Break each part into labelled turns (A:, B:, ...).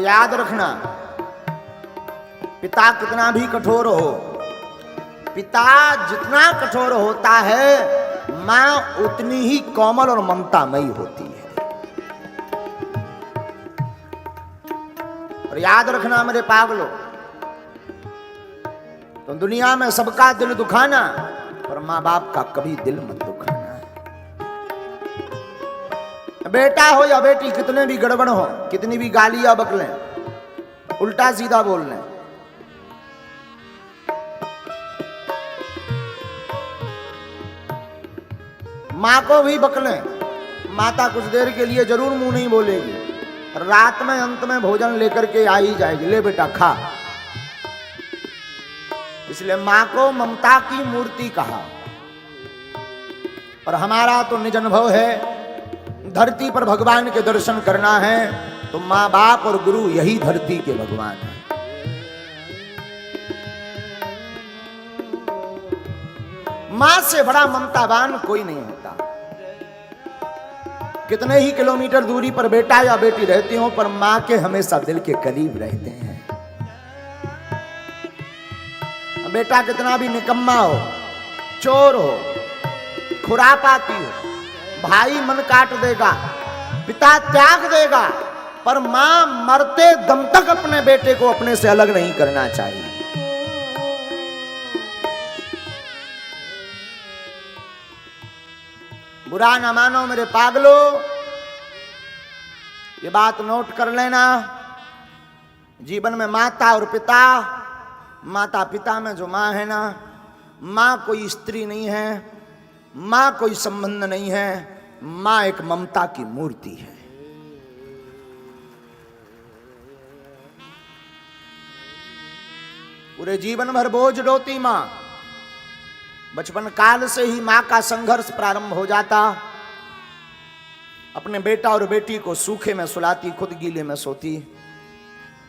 A: याद रखना, पिता कितना भी कठोर हो, पिता जितना कठोर होता है, मां उतनी ही कोमल और ममतामयी होती है। और याद रखना मेरे पागलों, तो दुनिया में सबका दिल दुखाना, पर मां बाप का कभी दिल मत दुखाना। बेटा हो या बेटी, कितने भी गड़बड़ हो, कितनी भी गालियां बकलें, उल्टा सीधा बोल लें, मां को भी बकलें, माता कुछ देर के लिए जरूर मुंह नहीं बोलेगी, रात में अंत में भोजन लेकर के आ ही जाएगी, ले बेटा खा। इसलिए मां को ममता की मूर्ति कहा। और हमारा तो निज अनुभव है, धरती पर भगवान के दर्शन करना है तो मां बाप और गुरु यही धरती के भगवान है। मां से बड़ा ममतावान कोई नहीं होता। कितने ही किलोमीटर दूरी पर बेटा या बेटी रहती हो, पर मां के हमेशा दिल के करीब रहते हैं। बेटा कितना भी निकम्मा हो, चोर हो, खुरापाती हो, भाई मन काट देगा, पिता त्याग देगा, पर मां मरते दम तक अपने बेटे को अपने से अलग नहीं करना चाहिए। बुरा ना मानो मेरे पागलों, ये बात नोट कर लेना। जीवन में माता और पिता, माता पिता में जो मां है ना, मां कोई स्त्री नहीं है, मां कोई संबंध नहीं है, मां एक ममता की मूर्ति है। पूरे जीवन भर बोझ ढोती मां, बचपन काल से ही मां का संघर्ष प्रारंभ हो जाता। अपने बेटा और बेटी को सूखे में सुलाती, खुद गीले में सोती।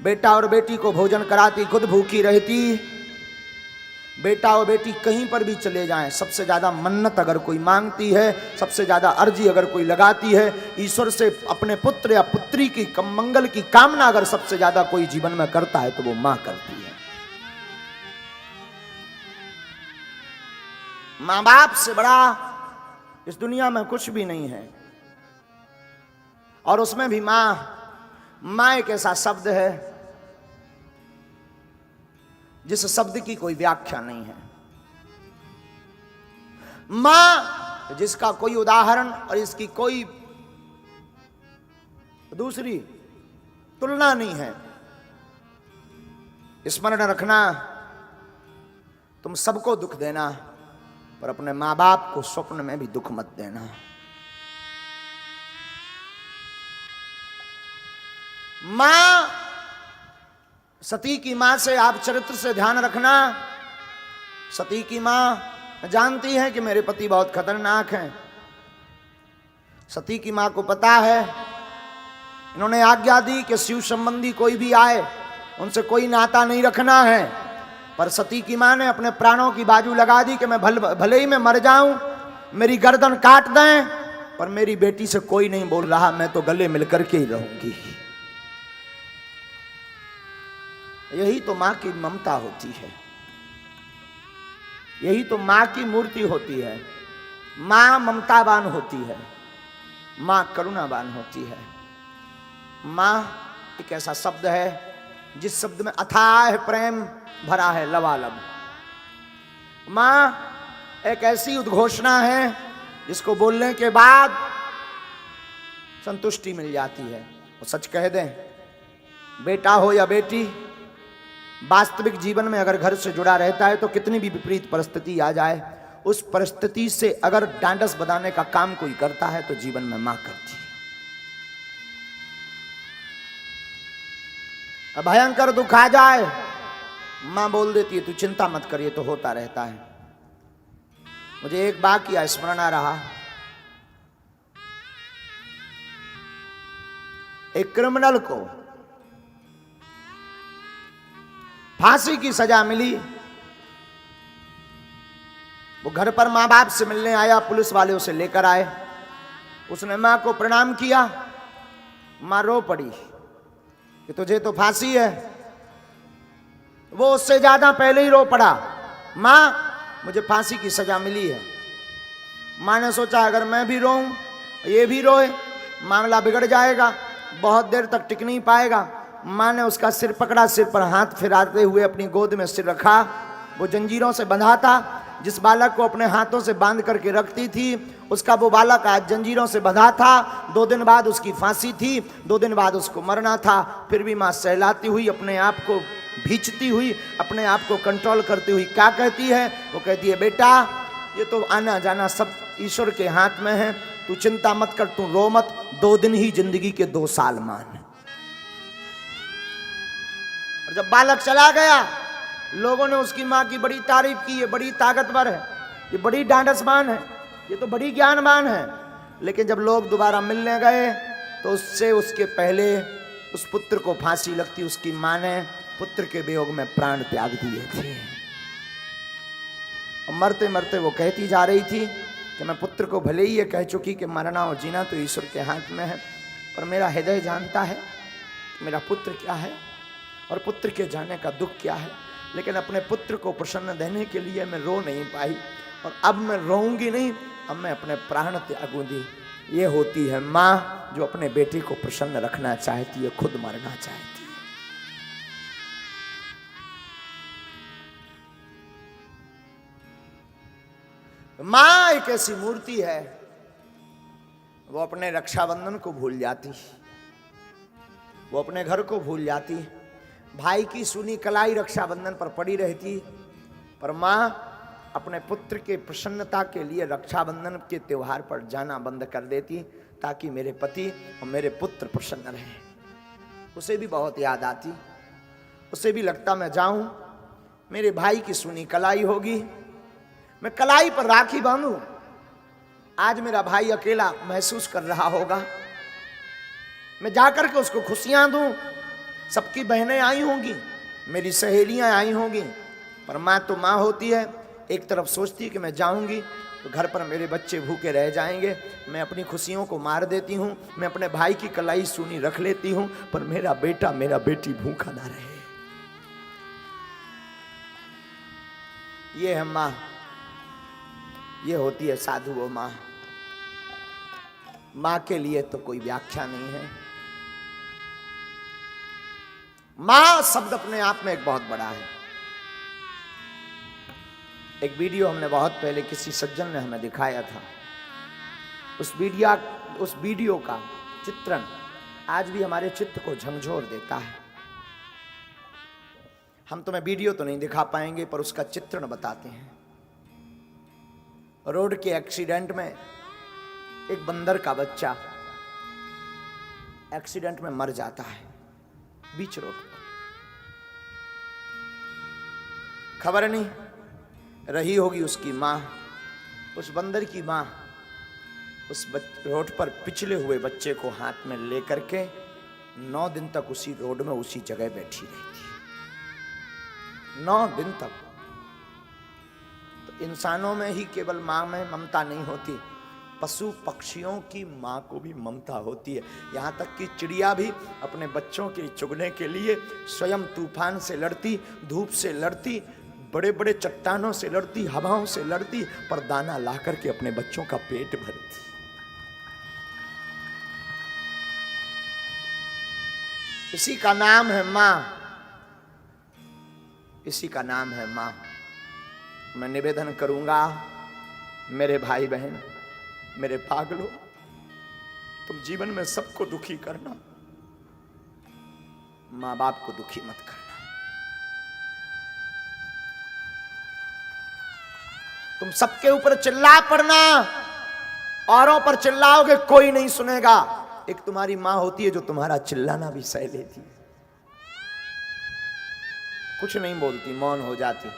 A: बेटा और बेटी को भोजन कराती, खुद भूखी रहती। बेटा और बेटी कहीं पर भी चले जाएं, सबसे ज्यादा मन्नत अगर कोई मांगती है, सबसे ज्यादा अर्जी अगर कोई लगाती है, ईश्वर से अपने पुत्र या पुत्री की मंगल की कामना अगर सबसे ज्यादा कोई जीवन में करता है तो वो मां करती है। मां बाप से बड़ा इस दुनिया में कुछ भी नहीं है। और उसमें भी मां एक ऐसा शब्द है जिस शब्द की कोई व्याख्या नहीं है। मां जिसका कोई उदाहरण और इसकी कोई दूसरी तुलना नहीं है। स्मरण रखना, तुम सबको दुख देना, पर अपने मां बाप को स्वप्न में भी दुख मत देना। मां, सती की मां से आप चरित्र से ध्यान रखना। सती की मां जानती है कि मेरे पति बहुत खतरनाक हैं। सती की मां को पता है, इन्होंने आज्ञा दी कि शिव संबंधी कोई भी आए उनसे कोई नाता नहीं रखना है। पर सती की मां ने अपने प्राणों की बाजू लगा दी कि मैं भले ही मैं मर जाऊं, मेरी गर्दन काट दें, पर मेरी बेटी से कोई नहीं बोल रहा, मैं तो गले मिलकर के ही रहूंगी। यही तो मां की ममता होती है, यही तो मां की मूर्ति होती है। मां ममतावान होती है, मां करुणावान होती है। मां एक ऐसा शब्द है जिस शब्द में अथाह प्रेम भरा है, लबालब। मां एक ऐसी उद्घोषणा है जिसको बोलने के बाद संतुष्टि मिल जाती है। और सच कह दें, बेटा हो या बेटी, वास्तविक जीवन में अगर घर से जुड़ा रहता है तो कितनी भी विपरीत परिस्थिति आ जाए, उस परिस्थिति से अगर डांडस बधाने का काम कोई करता है तो जीवन में मां करती है। भयंकर दुख आ जाए, मां बोल देती है तू चिंता मत करिए, तो होता रहता है। मुझे एक वाकया स्मरण आ रहा। एक क्रिमिनल को फांसी की सजा मिली। वो घर पर मां बाप से मिलने आया, पुलिस वाले उसे लेकर आए। उसने मां को प्रणाम किया, मां रो पड़ी कि तुझे तो फांसी है। वो उससे ज्यादा पहले ही रो पड़ा, मां मुझे फांसी की सजा मिली है। मां ने सोचा अगर मैं भी रोऊं, ये भी रोए, मामला बिगड़ जाएगा, बहुत देर तक टिक नहीं पाएगा। मां ने उसका सिर पकड़ा, सिर पर हाथ फिराते हुए अपनी गोद में सिर रखा। वो जंजीरों से बंधा था, जिस बालक को अपने हाथों से बांध करके रखती थी उसका वो बालक आज जंजीरों से बंधा था। 2 दिन बाद उसकी फांसी थी, 2 दिन बाद उसको मरना था। फिर भी मां सहलाती हुई, अपने आप को भींचती हुई, अपने आप को कंट्रोल करती हुई क्या कहती है? वो कहती है बेटा ये तो आना जाना सब ईश्वर के हाथ में है, तू चिंता मत कर, तू रो मत, 2 दिन ही जिंदगी के 2 साल मान। और जब बालक चला गया, लोगों ने उसकी मां की बड़ी तारीफ की, ये बड़ी ताकतवर है, ये बड़ी ढांढसमान है, ये तो बड़ी ज्ञानवान है। लेकिन जब लोग दोबारा मिलने गए तो उससे उसके पहले उस पुत्र को फांसी लगती, उसकी मां ने पुत्र के वियोग में प्राण त्याग दिए थे। और मरते मरते वो कहती जा रही थी कि मैं पुत्र को भले ही ये कह चुकी कि मरना और जीना तो ईश्वर के हाथ में है, पर मेरा हृदय जानता है मेरा पुत्र क्या है और पुत्र के जाने का दुख क्या है। लेकिन अपने पुत्र को प्रसन्न देने के लिए मैं रो नहीं पाई, और अब मैं रोऊंगी नहीं, अब मैं अपने प्राण त्यागूंगी। ये होती है माँ जो अपने बेटे को प्रसन्न रखना चाहती है, खुद मरना चाहती है। माँ एक ऐसी मूर्ति है, वो अपने रक्षाबंधन को भूल जाती, वो अपने घर को भूल जाती, भाई की सुनी कलाई रक्षाबंधन पर पड़ी रहती, पर माँ अपने पुत्र के प्रसन्नता के लिए रक्षाबंधन के त्योहार पर जाना बंद कर देती, ताकि मेरे पति और मेरे पुत्र प्रसन्न रहें। उसे भी बहुत याद आती, उसे भी लगता मैं जाऊं, मेरे भाई की सुनी कलाई होगी, मैं कलाई पर राखी बांधूं, आज मेरा भाई अकेला महसूस कर रहा होगा, मैं जाकर के उसको खुशियां दूं, सबकी बहनें आई होंगी, मेरी सहेलियां आई होंगी। पर माँ तो माँ होती है, एक तरफ सोचती है कि मैं जाऊंगी तो घर पर मेरे बच्चे भूखे रह जाएंगे, मैं अपनी खुशियों को मार देती हूँ, मैं अपने भाई की कलाई सूनी रख लेती हूँ, पर मेरा बेटा मेरा बेटी भूखा ना रहे। ये है माँ, ये होती है साधु वो माँ। माँ के लिए तो कोई व्याख्या नहीं है। मां शब्द अपने आप में एक बहुत बड़ा है। एक वीडियो हमने बहुत पहले किसी सज्जन ने हमें दिखाया था, उस वीडियो का चित्रण आज भी हमारे चित्त को झंझोर देता है। हम तुम्हें वीडियो तो नहीं दिखा पाएंगे, पर उसका चित्रण बताते हैं। रोड के एक्सीडेंट में एक बंदर का बच्चा एक्सीडेंट में मर जाता है बीच रोड पर। खबर नहीं रही होगी उसकी माँ, उस बंदर की माँ उस रोड पर पिछले हुए बच्चे को हाथ में लेकर के 9 दिन तक उसी रोड में उसी जगह बैठी रहती है, 9 दिन तक। तो इंसानों में ही केवल माँ में ममता नहीं होती, पशु पक्षियों की माँ को भी ममता होती है। यहाँ तक कि चिड़िया भी अपने बच्चों के चुगने के लिए स्वयं तूफान से लड़ती, धूप से लड़ती, बड़े बड़े चट्टानों से लड़ती, हवाओं से लड़ती, पर दाना ला करके अपने बच्चों का पेट भरती। इसी का नाम है माँ, इसी का नाम है माँ। मैं निवेदन करूंगा मेरे भाई बहन, मेरे पागलों, तुम जीवन में सबको दुखी करना, माँ बाप को दुखी मत करना। तुम सबके ऊपर चिल्ला पड़ना, औरों पर चिल्लाओगे कोई नहीं सुनेगा। एक तुम्हारी माँ होती है जो तुम्हारा चिल्लाना भी सह लेती, कुछ नहीं बोलती, मौन हो जाती।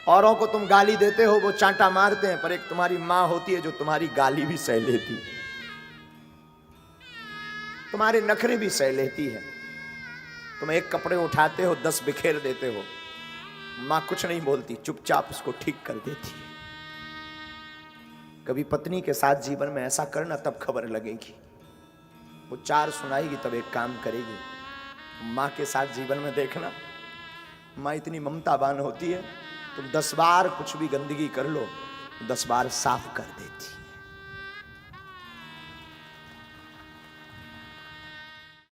A: औरों को तुम गाली देते हो, वो चांटा मारते हैं, पर एक तुम्हारी माँ होती है जो तुम्हारी गाली भी सह लेती, तुम्हारे नखरे भी सह लेती है। तुम एक कपड़े उठाते हो 10 बिखेर देते हो, माँ कुछ नहीं बोलती, चुपचाप उसको ठीक कर देती है। कभी पत्नी के साथ जीवन में ऐसा करना, तब खबर लगेगी। वो 4 सुनाएगी तब एक काम करेगी। माँ के साथ जीवन में देखना, माँ इतनी ममतावान होती है, तुम 10 बार कुछ भी गंदगी कर लो, 10 बार साफ कर देती।